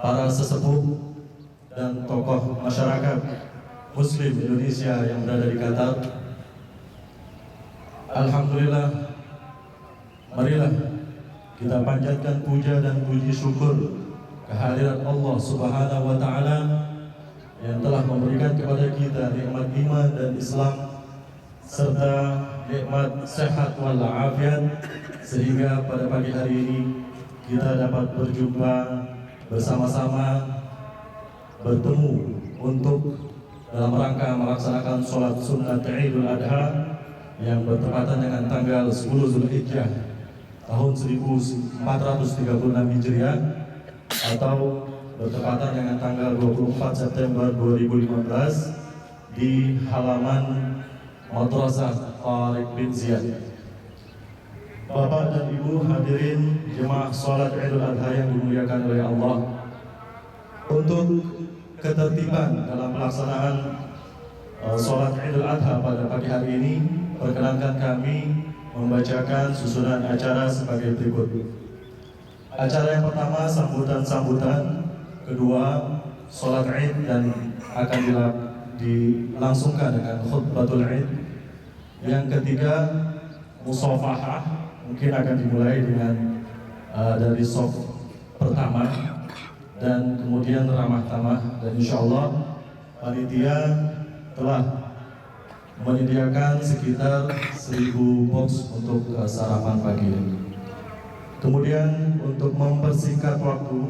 para sesepuh dan tokoh masyarakat Muslim Indonesia yang berada di Qatar. Alhamdulillah, marilah kita panjatkan puja dan puji syukur kehadirat Allah Subhanahu wa Ta'ala yang telah memberikan kepada kita nikmat iman dan Islam serta nikmat sehat walafiat, sehingga pada pagi hari ini kita dapat berjumpa bersama-sama, bertemu untuk dalam rangka melaksanakan sholat sunat Idul Adha yang bertepatan dengan tanggal 10 Zulhijjah tahun 1436 Hijriah atau bertepatan dengan tanggal 24 September 2015 di halaman Madrasah Tariq bin Ziyad. Bapak dan Ibu hadirin jemaah sholat Idul Adha yang dimuliakan oleh Allah, untuk ketertiban dalam pelaksanaan sholat Idul Adha pada pagi hari ini, perkenankan kami membacakan susunan acara sebagai berikut. Acara yang pertama sambutan-sambutan, kedua sholat Id dan akan dilangsungkan dengan khutbatul Id. Yang ketiga musafahah, mungkin akan dimulai dengan dari saf pertama dan kemudian ramah tamah, dan insya Allah panitia telah menyediakan sekitar 1000 box untuk sarapan pagi. Kemudian untuk mempersingkat waktu,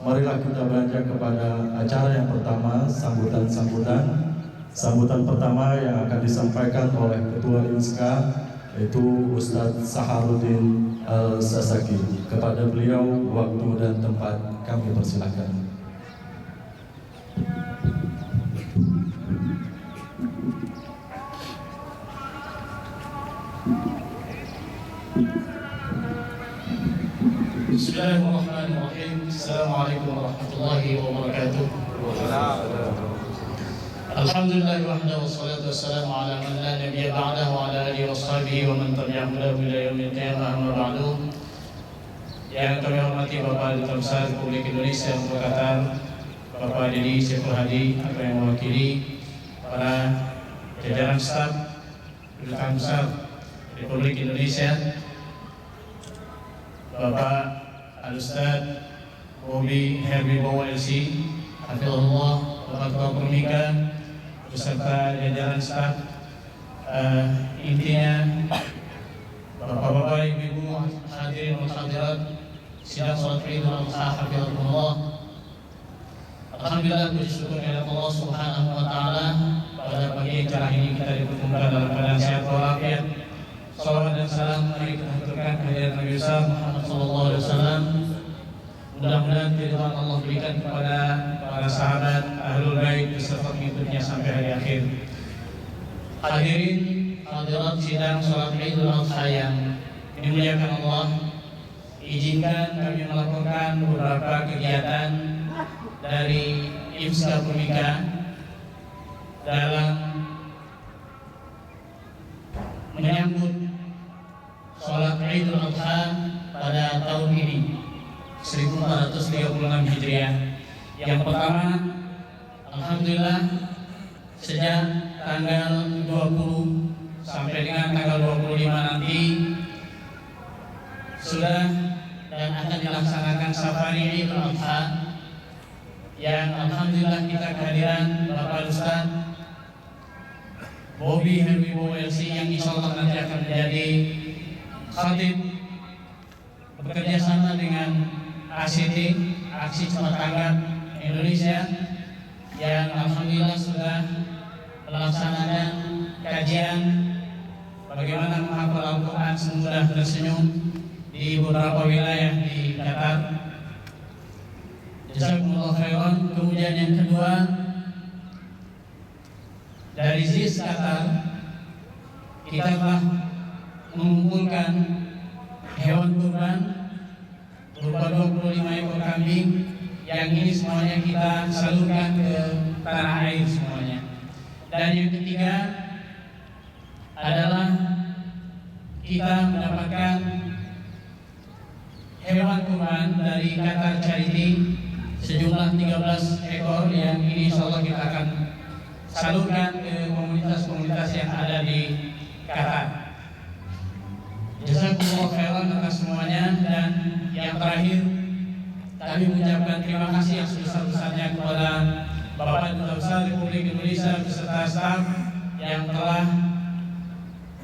marilah kita beranjak kepada acara yang pertama, sambutan-sambutan. Sambutan pertama yang akan disampaikan oleh Ketua IMSKA, yaitu Ustadz Saharuddin Al-Sasaki. Kepada beliau waktu dan tempat kami persilakan. Bismillahirrahmanirrahim. Assalamualaikum warahmatullahi wabarakatuh. Alhamdulillah wahdahu wassalatu wassalamu ala man la nabiyya ba'dahu wa ala alihi washabihi wa man tabi'ahum ila yaumil qiyamah, amma ba'du. Yang kami hormati Bapak Duta Besar Republik Indonesia untuk Qatar, Bapak Dedi Syekhul Hadi, atau yang mewakili para jajaran staf Kedutaan Besar Republik Indonesia, Bapak Al-Ustadz Bobby Herbi Bowo LC, Hafizullah, Bapak Ketua Permika, beserta jajaran staf, intinya Bapak-bapak, ibu-ibu, hadirin dan hadirat sidang salat Idul Adha, hafizahullah. Alhamdulillah, puji syukur kepada Allah Subhanahu wa Ta'ala, pada pagi yang cerah ini kita dipertemukan dalam keadaan sehat walafiat. Salawat dan salam mari kita haturkan kehadirat Nabi besar Muhammad sallallahu alaihi wasallam. Mudah-mudahan keridhaan Allah berikan kepada para sahabat Ahlul Bait beserta pengikutnya sampai hari akhir. Hadirin hadirat sidang salat Idul Adha yang dimuliakan Allah, izinkan kami melakukan beberapa kegiatan dari IMSKA Permika dalam menyambut sholat Idul Adha pada tahun ini 1436 Hijriah. Yang pertama, alhamdulillah, sejak tanggal 20 sampai dengan tanggal 25 nanti sudah dan akan dilaksanakan safari Idul Adha, yang alhamdulillah kita kehadiran Bapak Ustadz Bobby Herbi Bowo LC yang insya Allah nanti akan menjadi khatib bekerja sama dengan ACT, Aksi Cepat Tanggap Indonesia, yang alhamdulillah sudah melaksanakan kajian bagaimana menghafal Al-Quran semudah tersenyum di beberapa wilayah di Qatar. Jazakumullah khairan. Kemudian yang kedua, dari ZIS Qatar kita telah mengumpulkan hewan kurban berupa 25 ekor kambing, yang ini semuanya kita salurkan ke tanah air semuanya. Dan yang ketiga adalah kita mendapatkan hewan kurban dari Qatar Charity sejumlah 13 ekor yang ini insya Allah kita akan salurkan ke komunitas-komunitas yang ada di Qatar. Jazakumullah khairan atas semuanya. Dan yang terakhir, kami mengucapkan terima kasih yang sebesar-besarnya kepada Bapak Duta Besar Republik Indonesia beserta staf yang telah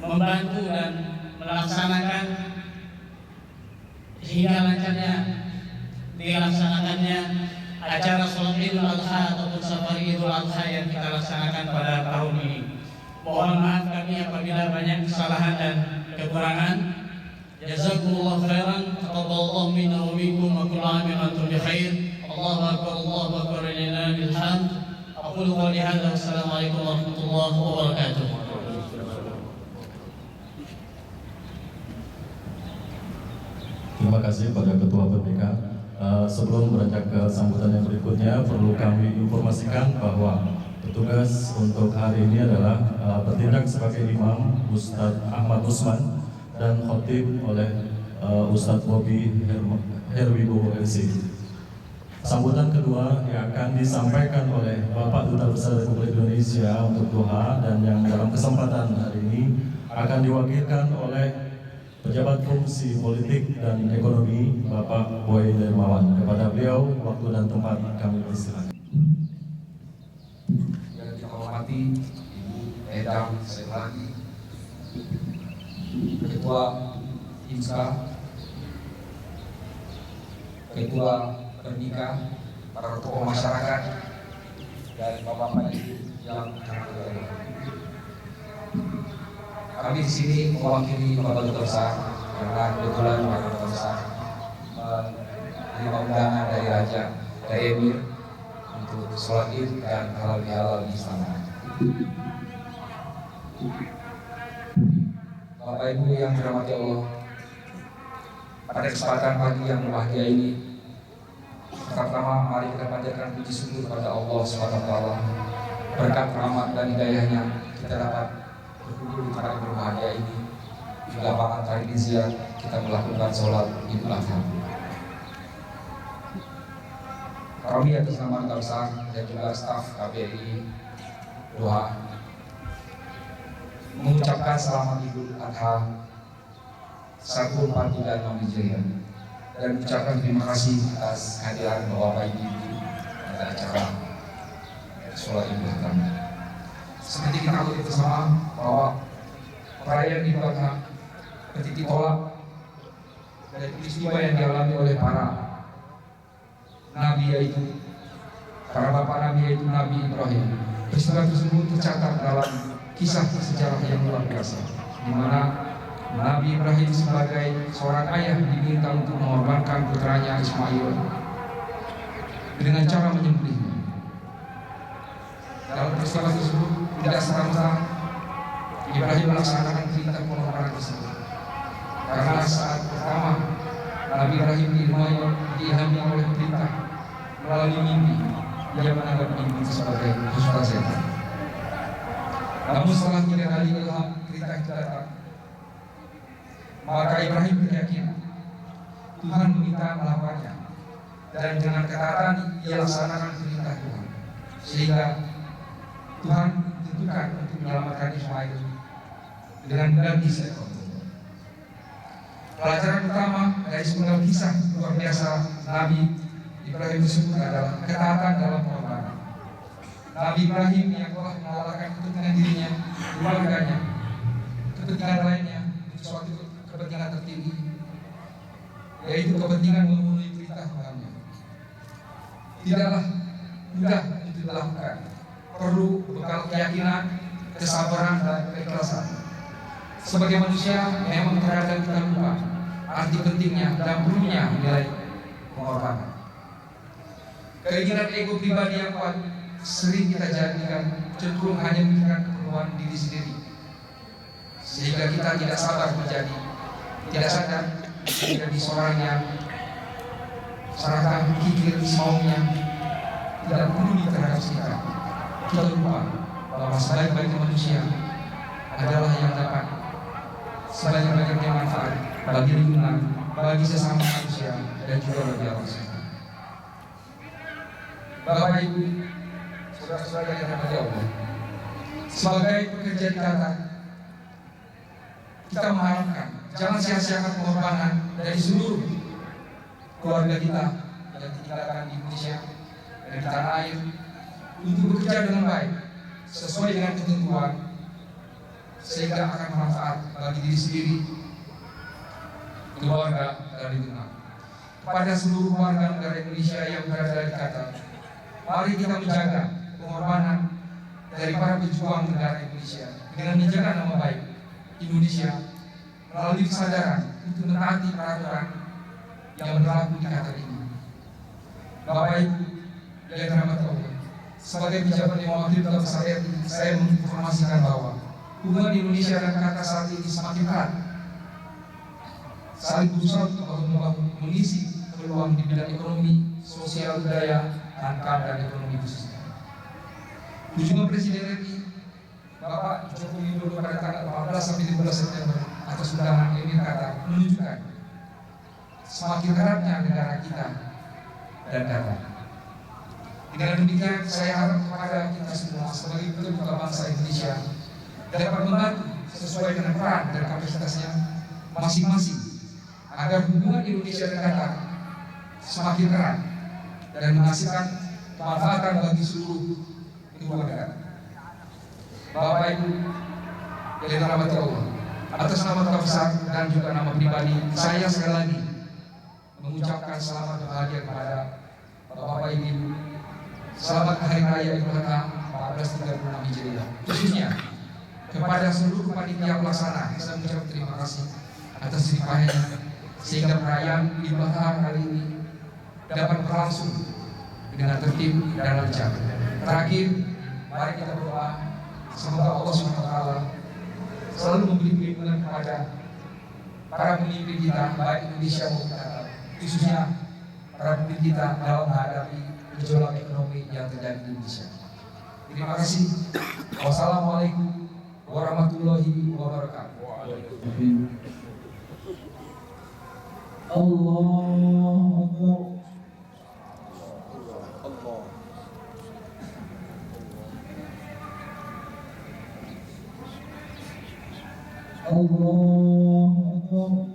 membantu dan melaksanakan hingga lancarnya dilaksanakannya acara sholat Idul Adha ataupun safari Idul Adha yang kita laksanakan pada tahun ini. Mohon maaf kami apabila banyak kesalahan dan kekurangan. Jazakumullah khairan, taqabbalallahu minna wa minkum wa kullu amin wa antum bi khair. Allahu akbar, Allahu akbar, lillahi alhamd. Aqulu qawli hadza, wassalamualaikum warahmatullahi wabarakatuh. Terima kasih pada Ketua PPK. Sebelum beranjak ke sambutan yang berikutnya, perlu kami informasikan bahwa petugas untuk hari ini adalah bertindak sebagai imam Ustadz Ahmad Usman dan khotib oleh Ustadz Bobi Herwibowo LC. Sambutan kedua yang akan disampaikan oleh Bapak Duta Besar Republik Indonesia untuk doa, dan yang dalam kesempatan hari ini akan diwakilkan oleh Pejabat Fungsi Politik dan Ekonomi Bapak Boy Dermawan. Kepada beliau waktu dan tempat kami persilakan. Yang kita hormati Ibu Edam Setlagi, Ketua IMSKA, Ketua Pernikah, para tokoh masyarakat, dan bapak-bapak yang kami. Kami di sini mewakili Bapak Duta Besar karena kebetulan Bapak Duta Besar menerima undangan dari Raja, dari Emir untuk sholat Id dan halal bihalal di istana. Bapak Ibu yang dirahmati Allah, pada kesempatan pagi yang berbahagia ini, pertama mari kita panjatkan puji syukur kepada Allah SWT. Berkat rahmat dan hidayahnya kita dapat berkumpul di tempat berbahagia ini di lapangan Tarik Izziat. Kita melakukan sholat Idul Adha. Kami atas nama Duta Besar dan juga staf KBRI Doha mengucapkan selamat Idul Adha 1436 Hijriah dan mengucapkan terima kasih atas kehadiran Bapak Ibu pada acara sholat Idul Adha. Seperti kita ketahui bersama bahwa perayaan Idul Adha bertitik tolak dari peristiwa yang dialami oleh para Nabi, yaitu para bapak Nabi, yaitu Nabi Ibrahim. Peristiwa tersebut tercatat dalam kisah sejarah yang luar biasa, di mana Nabi Ibrahim sebagai seorang ayah diminta untuk mengorbankan putranya Ismail dengan cara menyembelihnya. Dalam peristiwa tersebut tidak serta-merta Ibrahim melaksanakan perintah pengorbanan tersebut, karena saat pertama Nabi Ibrahim diilhami oleh perintah melalui mimpi. Dia menanggap mimpi itu sebagai husnul setan. Namun setelah 3 kali ilham perintah itu datang, maka Ibrahim beryakin Tuhan meminta melakukannya, dan dengan ketaatan ia laksanakan perintah Tuhan, sehingga Tuhan tentukan untuk menyelamatkan Ismail dengan berbagi seekor. Pelajaran utama dari sepenggal kisah luar biasa Nabi Ibrahim tersebut adalah ketaatan dalam pengorbanan. Nabi Ibrahim yang telah mengalahkan kepentingan dirinya, keluarganya, kepentingan lainnya untuk suatu kepentingan tertinggi, yaitu kepentingan memenuhi perintah Tuhannya. Tidaklah mudah untuk dilakukan. Perlu bekal keyakinan, kesabaran, dan keikhlasan. Sebagai manusia memang terkadang kita lupa arti pentingnya dan perlunya nilai pengorbanan. Keinginan ego pribadi yang kuat sering kita jadikan cenderung hanya memikirkan keperluan diri sendiri, sehingga kita tidak sabar menjadi, tidak sadar menjadi seorang yang serahkan pikir semaunya, tidak peduli terhadap sekitar. Kita lupa bahwa sebaik-baiknya manusia adalah yang dapat sebanyak-banyaknya manfaat bagi lingkungan, bagi sesama manusia, dan juga bagi Allah SWT. Bapak Ibu, saudara-saudara yang dirahmati Allah, sebagai pekerja di Qatar, kita mengharapkan jangan sia-siakan pengorbanan dari seluruh keluarga kita yang ditinggalkan di Indonesia dan di tanah air untuk bekerja dengan baik sesuai dengan ketentuan, sehingga akan bermanfaat bagi diri sendiri, keluarga, dan lingkungan. Kepada seluruh warga negara Indonesia yang berada di Qatar, mari kita menjaga pengorbanan dari para pejuang negara Indonesia dengan menjaga nama baik Indonesia melalui kesadaran untuk menaati peraturan yang berlaku di Qatar ini. Bapak Ibu yang dirahmati Allah, sebagai pejabat yang mewakili Duta Besar RI, saya menginformasikan bahwa hubungan Indonesia dan Qatar saat ini semakin erat, saling berusaha untuk mengisi peluang di bidang ekonomi, sosial, budaya, dan ekonomi khususnya. Kunjungan Presiden RI Bapak Joko Widodo pada tanggal 14 sampai 15 September atas undangan Emir Qatar menunjukkan semakin eratnya negara kita dan Qatar. Dengan demikian, saya harap kepada kita semua sebagai ketua bangsa Indonesia dapat membantu sesuai dengan peran dan kapasitasnya masing-masing agar hubungan Indonesia dan Qatar semakin erat dan menghasilkan kemanfaatan bagi seluruh keluarga. Bapak Ibu yang dirahmati Allah, atas nama Duta Besar dan juga nama pribadi, saya sekali lagi mengucapkan selamat berbahagia kepada Bapak Ibu. Selamat Hari Raya Idul Adha 1436 Hijriah. Khususnya kepada seluruh panitia pelaksana, saya mengucapkan terima kasih atas limpahnya sehingga perayaan Idul Adha kali ini dapat berlangsung dengan tertib dan lancar. Terakhir, mari kita berdoa semoga Allah SWT selalu memberi perlindungan kepada para pemimpin kita, baik Indonesia maupun Qatar, khususnya para pemimpin kita dalam menghadapi gejolak ekonomi yang terjadi di Indonesia. Terima kasih. Wassalamualaikum warahmatullahi wabarakatuh. Allahu Akbar. Allahu Akbar.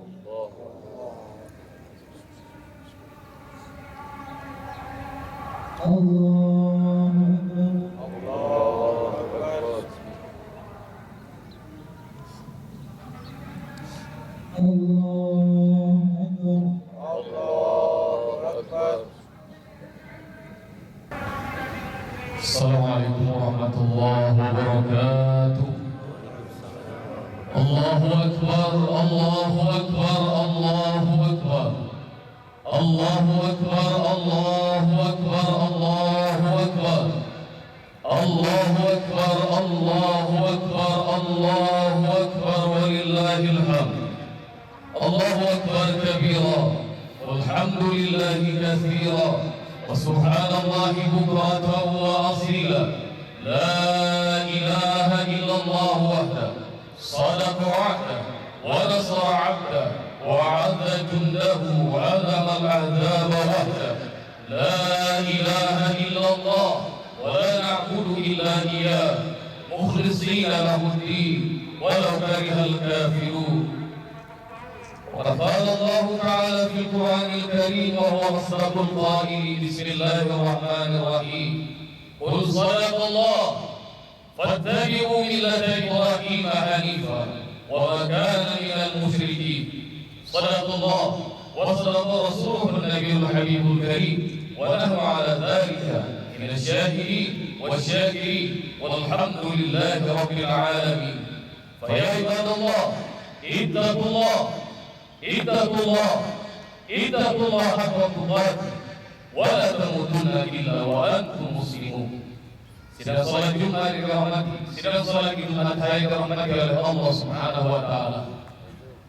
Assalamualaikum warahmatullahi wabarakatuh. Allahu Akbar, Allahu Akbar, Allahu Akbar. Allahu Akbar, Allahu Akbar, Allahu Akbar. Allahu Akbar, Allahu Akbar, Allahu Akbar, walillahil hamd. Allahu Akbar kabira, walhamdulillahi katsira. وسبحان الله بكرة وأصيلا. لا إله إلا الله وحده صدق وعده ونصر عبده وعز جنده وهزم الأحزاب وحده. لا إله إلا الله ولا نعبد إلا إياه مخلصين له الدين ولو كره الكافرون. وقال الله تعالى في القرآن الكريم وهو أصدق القائلين: بسم الله الرحمن الرحيم. قل صدق الله فاتبعوا ملة إبراهيم حنيفا وما كان من المشركين. صدق الله وصدق رسوله النبي الحبيب الكريم ونحن على ذلك من الشاهدين والشاكرين والحمد لله رب العالمين. فيا عباد الله اتقوا الله اتقوا الله اتقوا الله حق تقاته ولا تموتن إلا وأنتم مسلمون. Sidang salat Jumat dirahmati, sidang salat Jumat hari dirahmati oleh Allah Subhanahu wa taala.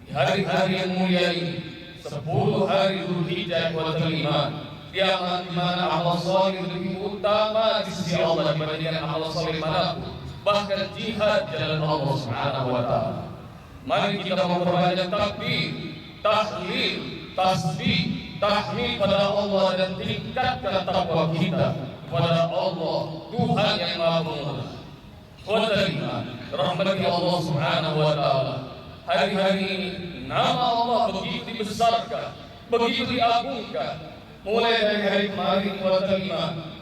Di hari-hari yang mulia ini, 10 hari Dzulhijjah wal iman, yang mana amal saleh lebih utama di sisi Allah dibandingkan amal saleh manapun, bahkan jihad jalan Allah Subhanahu wa taala. Mari kita memperbanyak takbir, tahlil, tasbih, tahmid pada Allah dan tingkatkan takwa kita kepada Allah Tuhan yang Maha Murah. Rahmati Allah Subhanahu wa taala. Hari-hari ini nama Allah begitu dibesarkan, begitu diagungkan. Mulai dari hari kemarin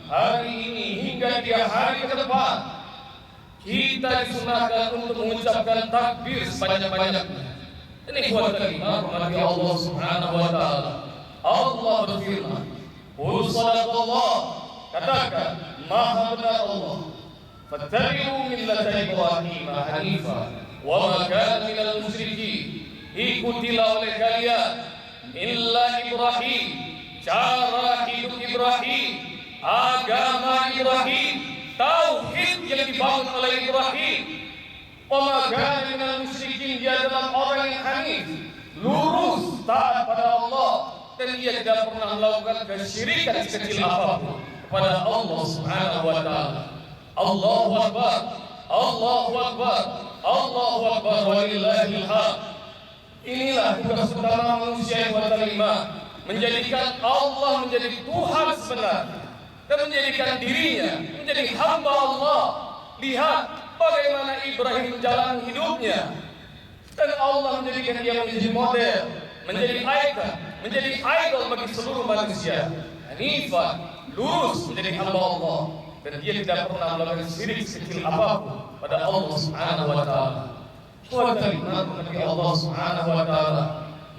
hari ini hingga 3 hari ke depan, kita disunahkan untuk mengucapkan takbir sebanyak-banyaknya. Ini rahmati Allah Subhanahu wa taala. Allah berfirman, "Qul sadaqallah," katakan maha benar Allah. Fattabi'u millata Ibrahim hanifa wa ma kana minal musyrikin. Ikutilah oleh kalian millah Ibrahim, cara hidup Ibrahim, agama Ibrahim, tauhid yang dibangun oleh Ibrahim. Wa ma kana minal musyrikin, dia adalah orang yang hanif, lurus taat pada Allah, dan dia tidak pernah melakukan kesyirikan sekecil apapun kepada Allah Subhanahu wa taala. Allahu Akbar, Allahu Akbar, Allahu Akbar, walillahil hamd. Inilah tugas utama manusia yang berterima, menjadikan Allah menjadi Tuhan sebenarnya dan menjadikan dirinya menjadi hamba Allah. Lihat bagaimana Ibrahim menjalani hidupnya, dan Allah menjadikan dia menjadi model, menjadi ikon, menjadi idol bagi seluruh manusia. Hanifah, lurus menjadi hamba Allah, dan dia tidak pernah melakukan syirik sekecil apapun pada Allah Subhanahu wa taala. Wa kalimat bagi Allah Subhanahu wa taala.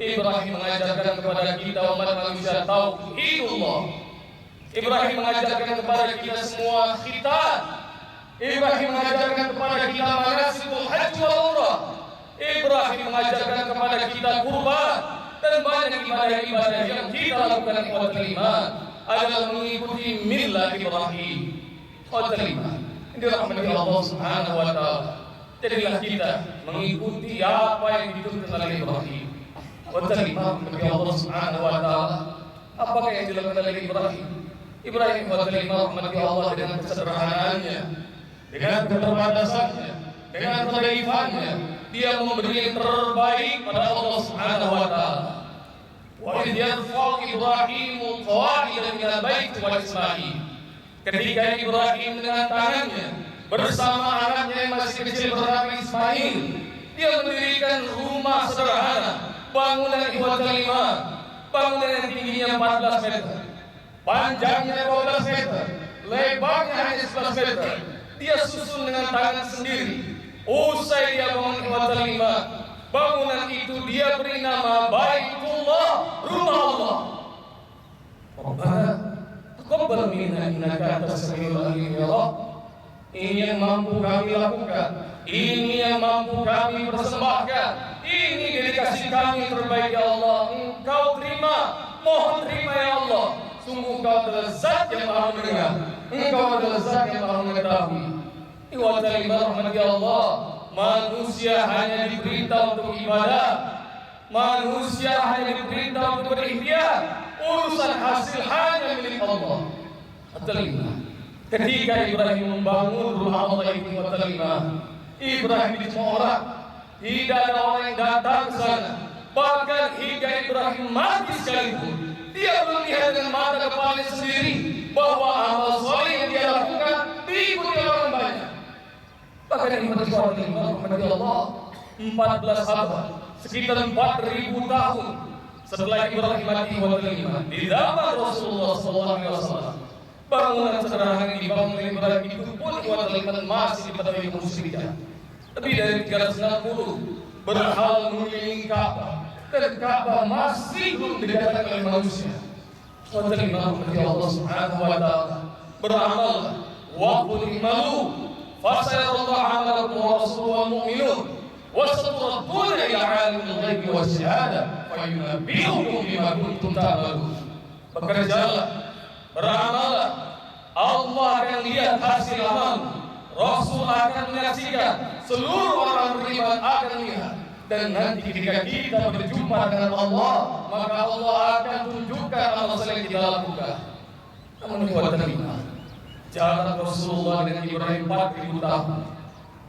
Ibrahim mengajarkan kepada kita umat manusia tauhidullah. Ibrahim mengajarkan kepada kita semua khitan. Ibrahim mengajarkan kepada kita manasikul haji wal umrah. Ibrahim mengajarkan kepada kita kurban dan banyak ibadah-ibadah yang kita lakukan adalah mengikuti millah Ibrahim. Ini rahmati Allah Subhanahu wa taala. Jadilah kita mengikuti apa yang dituntut oleh Ibrahim. Rahmati Allah Subhanahu wa taala. Apakah yang dilakukan oleh Ibrahim? Ibrahim rahmati Allah dengan kesederhanaannya, dengan keterbatasannya, dengan kedaifannya, dia memberi yang terbaik pada Allah Subhanahu wa taala. Wa idh yarfa'u Ibrahimu qawa'ida minal baiti wa Ismail. Ketika Ibrahim dengan tangannya bersama anaknya yang masih kecil bernama Ismail, dia mendirikan rumah sederhana, bangunan bangunan yang tingginya 14 meter, panjangnya 12 meter, lebarnya hanya 11 meter. Dia susun dengan tangan sendiri. Usai dia bangun bangunan itu dia beri nama Baitullah, rumah Allah. Rabbana taqabbal minna innaka antas samiul alim ya Allah. Ini yang mampu kami lakukan, ini yang mampu kami persembahkan, ini dedikasi kami terbaik ya Allah. Engkau terima, mohon terima ya Allah. Sungguh Engkau adalah Zat yang Maha mendengar, Engkau adalah Zat yang Maha mengetahui. Wa rahmati Allah. Manusia hanya diperintah untuk ibadah, manusia hanya diperintah untuk berikhtiar. Urusan hasil hanya milik Allah. Ketika Ibrahim membangun rumah Allah itu, Ibrahim ditolak, tidak ada orang yang datang ke sana. Bahkan hingga Ibrahim mati sekalipun, dia melihat dengan mata kepalanya sendiri bahwa amal soleh yang dia lakukan diikuti orang banyak. Bahkan yang rahmati Allah, 14 abad, sekitar 4.000 tahun setelah Ibrahim mati di zaman Rasulullah SAW, bangunan sederhana yang dibangun oleh Ibrahim itu pun masih dipenuhi kemusyrikan. Lebih dari 360 berhala mengelilingi Ka'bah, dan Ka'bah masih belum didatangi oleh manusia. Rahmati Allah Subhanahu wa taala. Beramallah wa qul i'malu fasayarallahu amalakum wa rasuluhu wal mu'minun wa saturadduna ila 'alimil ghaibi wasyahada fa yunabbi'ukum bima kuntum ta'malun. Bekerjalah, beramallah, Allah akan lihat hasil amal, Rasul akan menyaksikan, seluruh orang beriman akan lihat. Dan nanti ketika kita berjumpa dengan Allah, maka Allah akan tunjukkan amal yang kita lakukan. Namun jarak Rasulullah dengan Ibrahim 4.000 tahun,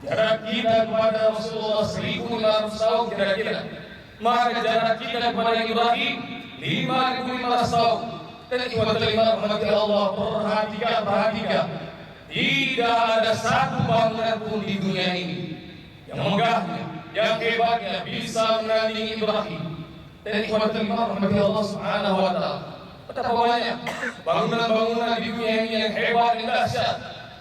jarak kita kepada Rasulullah 1.500 tahun kira-kira. Maka jarak kita kepada Ibrahim 5.500 tahun. Dan ikhwatul iman rahmati Allah, perhatikan. Tidak ada satu bangunan pun di dunia ini yang megahnya, yang hebatnya bisa menandingi Ibrahim. Dan ikhwatul iman rahmati Allah Subhanahu wa taala. Betapa banyak bangunan-bangunan di dunia ini yang hebat dan dahsyat.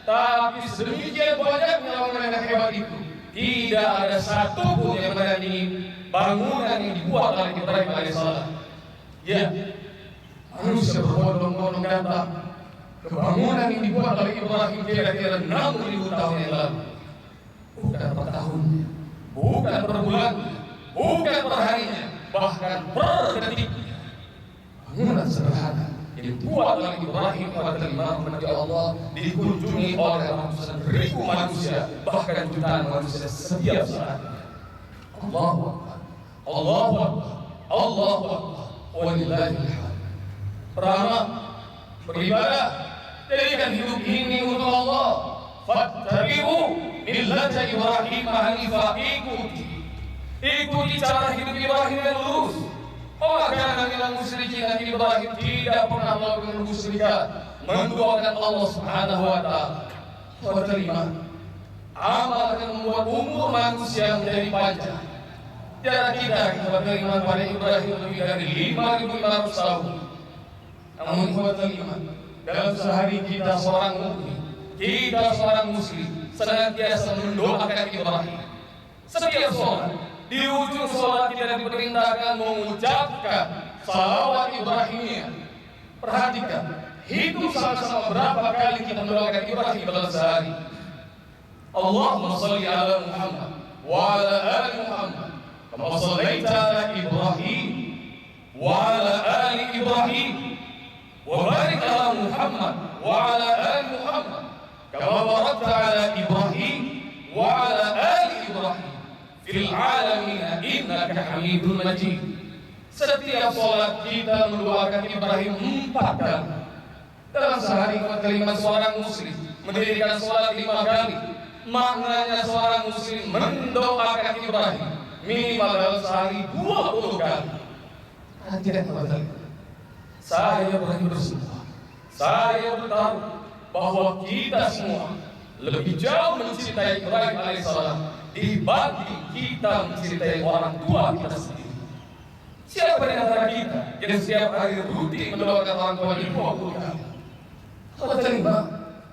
Tapi sedemikian banyaknya bangunan yang hebat itu, tidak ada satu pun yang menandingi bangunan yang dibuat oleh Ibrahim alaihissalam. Ya, manusia berbondong-bondong datang ke bangunan yang dibuat oleh Ibrahim kira-kira 6.000 tahun yang lalu. Bukan per tahunnya, bukan per bulannya, bukan per harinya, bahkan per detiknya. Bangunan sederhana yang dibuat oleh Ibrahim alaihi Allah dikunjungi oleh ratusan ribu manusia, bahkan jutaan manusia setiap saat. Allahu Akbar, Allahu Akbar, Allahu Akbar, walillahil hamd. Pertama, beribadah, jadikan hidup ini untuk Allah. Fattabi'u millata Ibrahim hanifah, ikuti cara hidup Ibrahim yang lurus. Karena minal musyrikin, Ibrahim tidak pernah melakukan kemusyrikan, menduakan Allah Subhanahu wa taala. Terima. Amal akan membuat umur manusia menjadi panjang. Jarak kita beriman pada Ibrahim lebih dari 5.500 tahun. Namun terima, dalam sehari kita seorang mukmin, kita seorang muslim senantiasa mendoakan Ibrahim. Setiap sholat, di ujung sholat kita diperintahkan mengucapkan salawat Ibrahimiyah. Perhatikan, hitung sama-sama berapa kali kita mendoakan Ibrahim dalam sehari. Allahumma salli ala Muhammad wa ala ali Muhammad kama sallaita ala Ibrahim wa ala ali Ibrahim wa barik ala Muhammad wa ala ali Muhammad kama barakta ala Ibrahim wa ala ali Ibrahim fil alamin innaka Hamidun Majid. Setiap sholat kita mendoakan Ibrahim 4 kali. Dalam sehari kelima seorang muslim mendirikan sholat 5 kali. Maknanya seorang muslim mendoakan Ibrahim minimal dalam sehari 20 kali. Tidak betul. Saya berani bersumpah, saya bertaruh bahwa kita semua lebih jauh mencintai Ibrahim alaihissalam dibanding kita mencintai orang tua kita sendiri. Siapa di antara kita yang setiap hari rutin mendoakan orang tua 20 kali? Terima,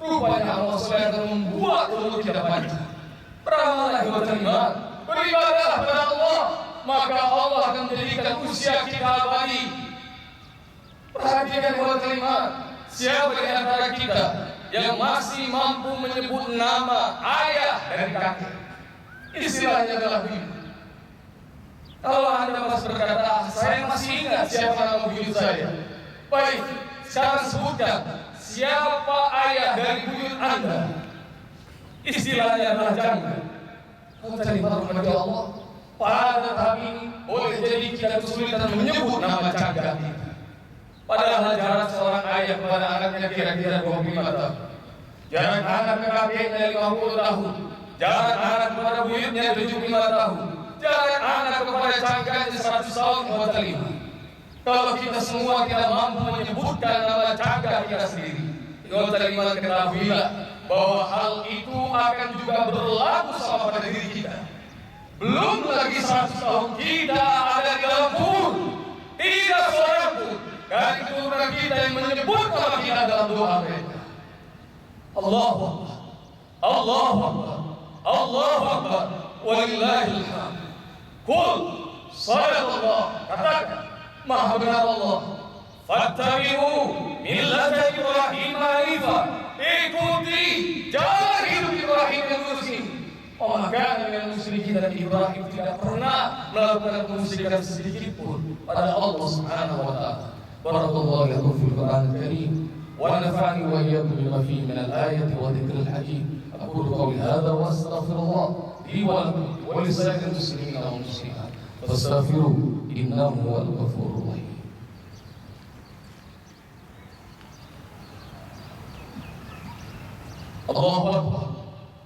rupanya Allah SWT membuat umur kita panjang. Beramallah terima, beribadahlah kepada Allah, maka Allah akan menjadikan usia kita abadi. Perhatikan terima, siapa di antara kita yang masih mampu menyebut nama ayah dan kakek? Istilahnya adalah begini. Kalau Anda masih berkata, saya masih ingat siapa nama buyut saya. Baik, sekarang sebutkan siapa ayah dari buyut Anda. Istilahnya adalah janda. Terima kasih Allah. Pada tahap ini boleh jadi kita kesulitan menyebut nama janda kita. Padahal jarak seorang ayah kepada anaknya kira-kira 25 tahun. Jarak anak ke kakeknya 50 tahun. Jarak anak kepada buyutnya 75 tahun. Jarak anak kepada cangkangnya 100 tahun. Kalau kita semua tidak mampu menyebutkan nama cangkang kita sendiri, terima ketahuilah bahwa hal itu akan juga berlaku sama pada diri kita. Belum lagi 100 tahun kita ada di dalam kubur, tidak seorang pun dari keturunan kita yang menyebut nama kita dalam doa mereka. Allahu Akbar, Allahu Akbar, Allahu Akbar, walillahil hamd. Qul sadaqallah, katakan maha benar Allah. Fattabi'u millata Ibrahim hanifah, ikuti jalan hidup Ibrahim yang lurus ini. Maka dengan musyrikin dan Ibrahim tidak pernah melakukan kemusyrikan sedikit pun pada Allah Subhanahu wa taala. Barakallahu lakum fil Qur'anil Karim wa nafa'ani wa iyyakum bima fihi min al-ayati wa dhikril hakim. Aqulu qawli hadha wa astaghfirullah li wa lakum wa li sa'iril muslimin wal muslimat. Fastaghfiruhu innahu huwal ghafurur rahim. Allahu Akbar,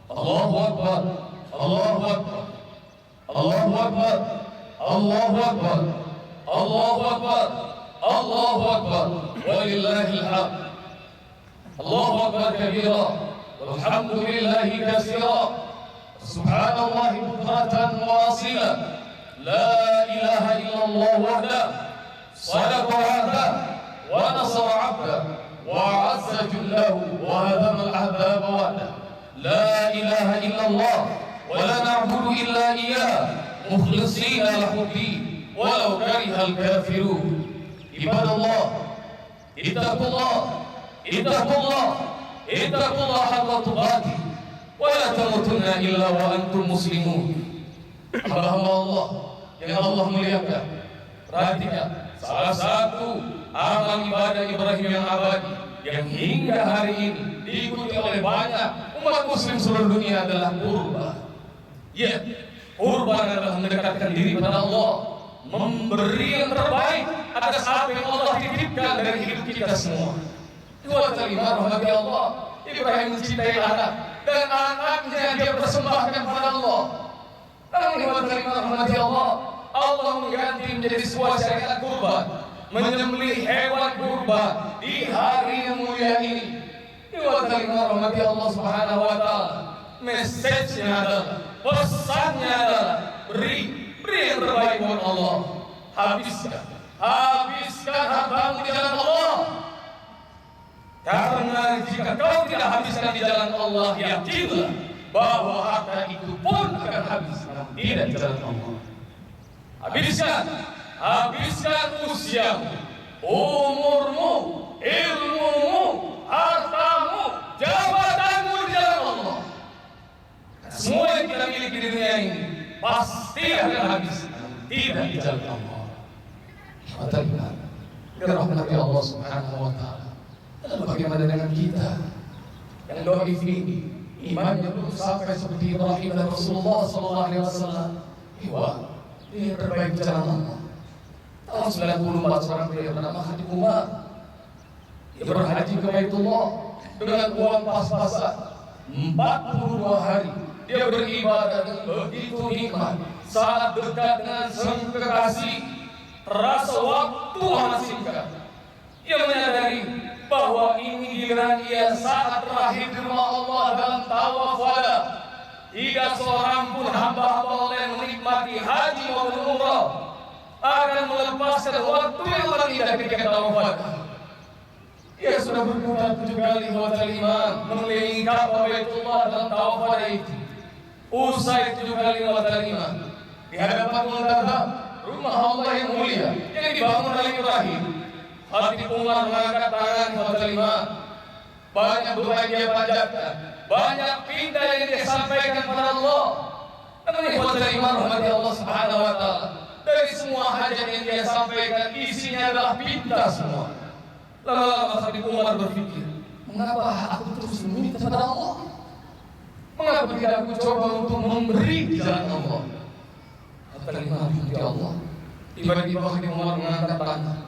Allahu Akbar, Allahu Akbar, Allahu Akbar, Allahu Akbar, Allahu Akbar, Allahu Akbar, walillahil hamd. Allahu Akbar kabira, walhamdulillahi katsira, subhanallahi bukratan wa asila. La ilaha illallah wahda, sadaqa wa'ada, wa nasara 'abda, wa 'azza jullahu, wa hadama al-ahzaba wahda. La ilaha illallah, wa la na'budu illa iyyah, mukhlishina lahu-d-din, walau karihal kafirun. Ibadallah, ittaqullah, ittaqullah, ittaqullah haqqa tuqatih, wa la tamutunna illa wa antum muslimun. Hamba-hamba Allah yang Allah muliakan, perhatikan salah satu amal ibadah Ibrahim yang abadi yang hingga hari ini diikuti oleh banyak umat muslim seluruh dunia adalah kurban. Ya, kurban adalah mendekatkan diri kepada Allah, memberi yang terbaik atas apa yang Allah titipkan dari hidup kita semua. Dua kalimat rahmati Allah, Ibrahim mencintai anak dan anaknya dia persembahkan kepada Allah. Dan dua kalimat rahmati Allah, Allah mengganti menjadi sebuah syariat kurban, menyembelih hewan kurban di hari yang mulia ini. Dua kalimat rahmati Allah Subhanahu wa taala, message-nya adalah, pesannya adalah beri yang terbaik buat Allah. Habiskan hartamu di jalan Allah. Karena jika kau tidak habiskan di jalan Allah, yakinlah bahwa harta itu pun akan habis, namun tidak di jalan Allah. Habiskan usiamu, umurmu, ilmumu, hartamu, jabatanmu di jalan Allah. Semua yang kita miliki di dunia ini pasti akan habis, tidak di jalan Allah. Dirahmati Allah Subhanahu wa taala. Lalu bagaimana dengan kita yang dhaif ini, imannya belum sampai seperti Ibrahim dan Rasulullah sallallahu alaihi wasallam? Dia terbaik di jalan Allah. Tahun 94 seorang pria bernama Haji Umar, dia berhaji ke Baitullah dengan uang pas-pasan. 42 hari dia beribadah dengan begitu nikmat. Saat dekat dengan sang kekasih, terasa waktu amat singkat. Ia menyadari bahwa ini giliran ia saat terakhir di rumah Allah dalam tawaf wada. Tidak seorang pun hamba-hamba Allah yang menikmati haji maupun umrah akan melepaskan waktu yang paling indah ketika tawaf wada. Ia sudah berputar 7 kali hotel iman mengelilingi Ka'bah Baitullah dalam tawaf wada itu. Usai 7 kali hotel iman di hadapan menghadap rumah Allah yang mulia yang dibangun oleh Ibrahim, Khatib Umar mengangkat tangan di hotel iman. Banyak doa yang dia panjatkan, banyak pinta yang dia sampaikan kepada Allah. Namun hotel iman rahmati Allah Subhanahu wa taala, dari semua hajat yang dia sampaikan isinya adalah pinta semua. Lama-lama Khatib Umar berpikir, mengapa aku terus meminta kepada Allah? Mengapa tidak aku coba untuk memberi di jalan Allah? Hotel iman rahmati Allah. Tiba-tiba Khatib Umar mengangkat tangan.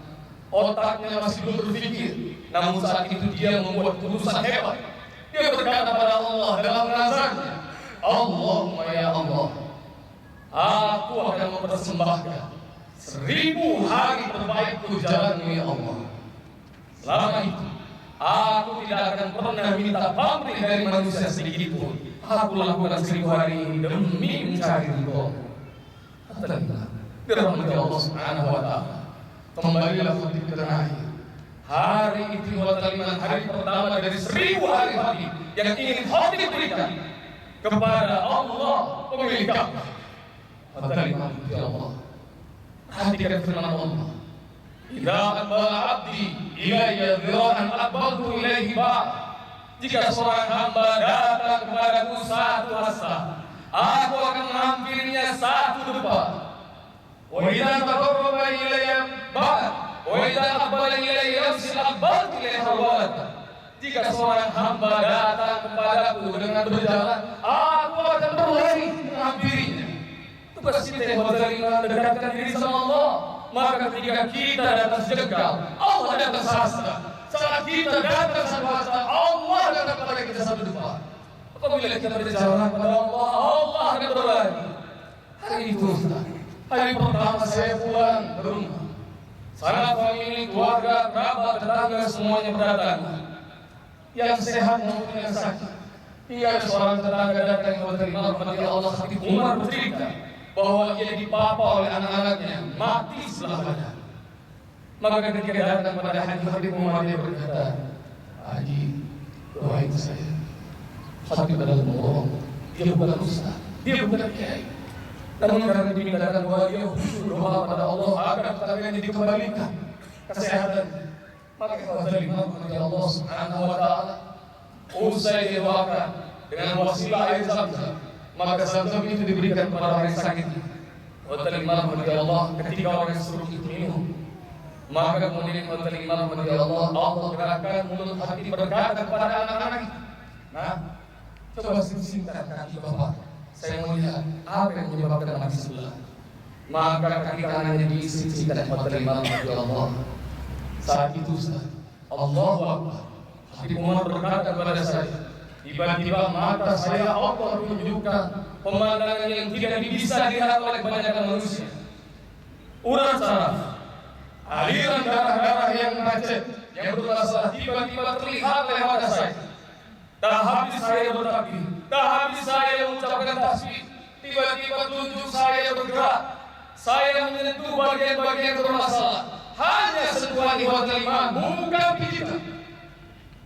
Otaknya masih belum berpikir, namun saat itu dia membuat keputusan hebat. Dia berkata kepada Allah dalam nazarnya, Allahumma ya Allah, aku akan mempersembahkan 1000 hari terbaikku di jalan-Mu ya Allah. Selama itu, aku tidak akan pernah minta pamrih dari manusia sedikit pun. Aku lakukan 1000 hari ini demi mencari ridho. Dirahmati Allah Subhanahu wa taala. Kembalilah Khatib terakhir. Hari itu hotel iman, hari pertama dari 1000 hari Khatib yang ingin Khatib berikan kepada Allah pemilik Ka'bah. Hotel iman ya Allah. Perhatikan firman Allah. Idza aqbala 'abdi ilayya dhira'an aqbaltu ilaihi ba'. Jika seorang hamba datang kepadaku satu hasta, aku akan menghampirinya satu depan. Wa idza taqarraba ilayya ba'd wa idza aqbala ilayya yamshi aqbaltu ilaihi hawat. Jika seorang hamba datang kepadaku dengan berjalan, aku akan berlari menghampirinya. Tugas kita yang berjalan dekatkan diri sama Allah. Maka ketika kita datang sejegal, Allah datang sehasta. Saat kita datang satu hasta, Allah datang kepada kita satu depan. Apabila kita berjalan kepada Allah, Allah akan berlari. Hari itu, hari pertama saya pulang ke rumah. sanak famili, keluarga, kerabat, tetangga semuanya berdatang. Yang sehat maupun yang sakit. Hingga seorang tetangga datang yang berterima kepada Allah, Habib Umar bercerita bahwa ia dipapa oleh anak-anaknya, mati sebelah badan. Maka ketika datang kepada Habib Umar, dia berkata, Haji, doain saya. Habib adalah bohong, dia bukan ustaz, dia bukan kiai. Namun karena dimintakan doa, dia berdoa pada Allah agar tetangganya dikembalikan kesehatan. Maka kalau terima kepada Allah Subhanahu wa Ta'ala, usai didoakan dengan wasilah air Zam-Zam, maka Zam-Zam itu diberikan kepada orang yang sakit. Terima kepada Allah ketika orang yang stroke itu minum, maka kemudian terima kepada Allah, Allah gerakkan mulut hati berkata kepada anak-anak. Nah, coba singkat kaki bapak, saya mau lihat apa yang menyebabkan mati sebelah. Maka kaki kanannya diisi-isikan terima kepada Allah. Saat itu Ustaz, Allahu Akbar, Habib Umar berkata kepada saya, tiba-tiba mata saya Allah menunjukkan pemandangan yang tidak bisa dilihat oleh kebanyakan manusia. Urat saraf, aliran darah-darah yang macet, yang bermasalah tiba-tiba terlihat oleh mata saya. Tak habis saya bertakbir, tak habis saya mengucapkan tasbih, tiba-tiba tunjuk saya bergerak. Saya menyentuh bagian-bagian bermasalah. Hanya sentuhan ikhwatul iman, bukan pijitan.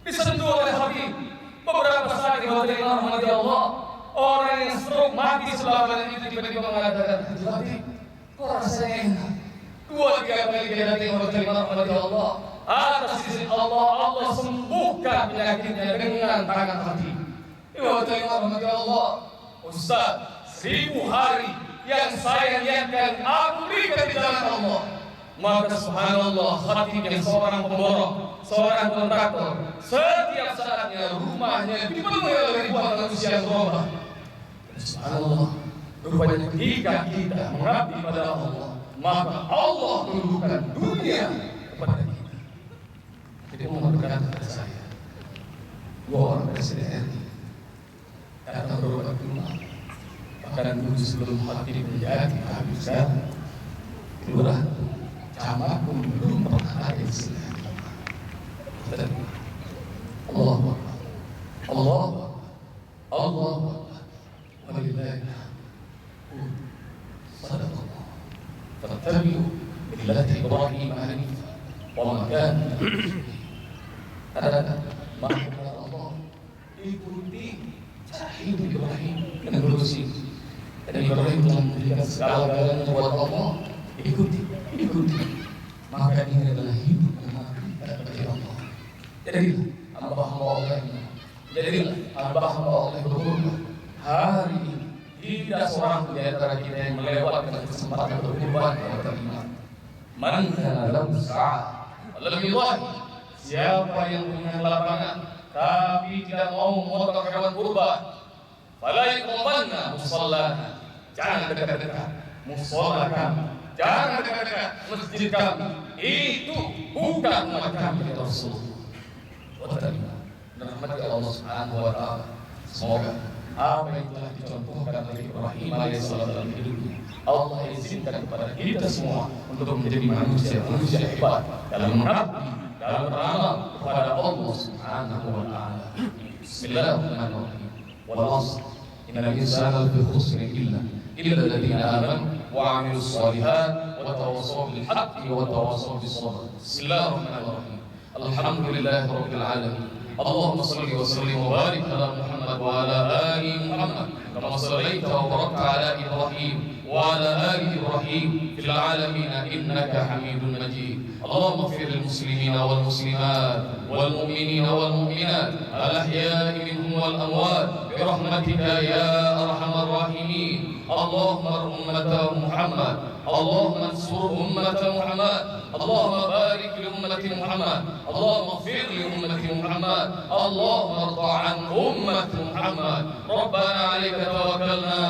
Disentuh oleh Habib. Beberapa saat ikhwatul iman rahmati Allah, orang yang stroke mati sebelah badan itu tiba-tiba mengatakan, Habib, kok rasanya enak? 2-3 kali dia datang ikhwatul iman rahmati Allah. Atas izin Allah, Allah sembuhkan penyakitnya dengan tangan hati. Ikhwatul iman rahmati Allah, Ustaz, 1000 hari yang saya niatkan aku berikan di jalan Allah. Maka subhanallah, khatib yang seorang pemborong, seorang kontraktor, setiap saatnya rumahnya dipenuhi oleh ribuan manusia yang berubah. Subhanallah, rupanya ketika kita mengabdi pada Allah, maka Allah menundukkan dunia kepada kita. Jadi Umar berkata kepada saya, 2 orang presiden RI datang berobat ke rumah. Bahkan dulu sebelum khatib menjadi Habib sekarang, kelurahan camat pun belum pernah ada istilah. Allahu Akbar, Allahu Akbar, Allahu Akbar, walillahilhamd. Sadaqallah. Fattabi'u millata Ibrahim hanifan wa ma kana minal musyrikin. Katakan, maka Allah, ikuti cara hidup Ibrahim yang lurus ini. Dan Ibrahim telah memberikan segala-galanya buat Allah. Ikuti. Maka ini adalah hidup yang mengabdikan kepada Allah. Jadilah hamba-hamba Allah ini. Jadilah hamba-hamba Allah berkorban. Hari ini tidak seorang di antara kita yang melewatkan kesempatan berkorban kepada iman. Man kana lahu sa'ah walam yudahi. Siapa yang punya lapangan tapi tidak mau memotong hewan kurban, fala yaqrabanna musallana. Jangan dekat-dekat musalla kami. Jangan dekat-dekat masjid kami. Itu bukan umat kami, kata Rasulullah. Rahmat Allah Subhanahu wa Ta'ala. Semoga apa yang telah dicontohkan oleh Ibrahim alaihissalam dalam hidupnya, Allah izinkan kepada kita semua untuk menjadi manusia hebat dalam mengabdi, dalam beramal kepada Allah Subhanahu wa Ta'ala. Bismillahirrahmanirrahim. Wal 'ashr. Innal insana lafi khusr illa alladziina aamanu وعملوا الصالحات وتواصوا بالحق وتواصوا بالصبر. بسم الله الرحمن الرحيم. الحمد لله رب العالمين. اللهم صل وسلم وبارك على محمد وعلى آل محمد كما صليت وباركت على إبراهيم وعلى آل إبراهيم في العالمين إنك حميد مجيد. اللهم اغفر للمسلمين والمسلمات والمؤمنين والمؤمنات الأحياء منهم والأموات برحمتك يا أرحم الراحمين. اللهم ارحم أمة محمد، اللهم انصر أمة محمد، اللهم بارك لأمة محمد، اللهم اغفر لأمة محمد، اللهم ارضى عن أمة محمد. ربنا عليك توكلنا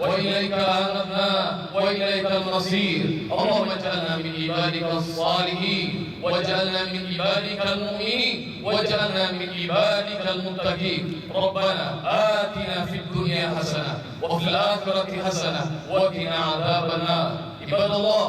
وإليك أنبنا وإليك المصير. اللهم اجعلنا من عبادك الصالحين، واجعلنا من عبادك المؤمنين، واجعلنا من عبادك المتقين. ربنا آتنا في الدنيا حسنة وفي الآخرة حسنة وقنا عذاب النار. عباد الله،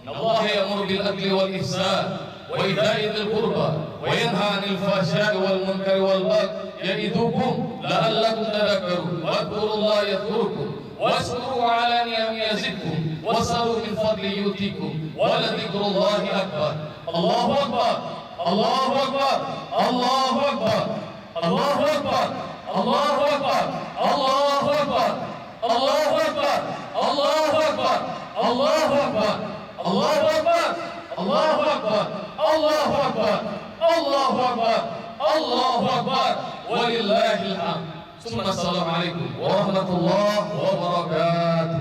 إن الله يأمر بالعدل والإحسان وإيتاء ذي القربى وينهى عن الفحشاء والمنكر والبغي يعظكم لعلكم تذكرون واذكروا الله يذكركم واشكروا على نعمه يزدكم واسألوا من فضله يؤتكم ولذكر الله أكبر. الله أكبر الله أكبر الله أكبر الله أكبر الله أكبر الله أكبر الله أكبر الله أكبر الله أكبر الله أكبر الله أكبر الله أكبر الله أكبر الله أكبر ولله الحمد. ثم السلام عليكم ورحمة الله وبركاته.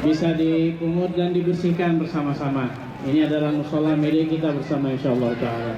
Bisa dipungut dan dibersihkan bersama-sama. Ini adalah musola milik kita bersama insyaallah taala.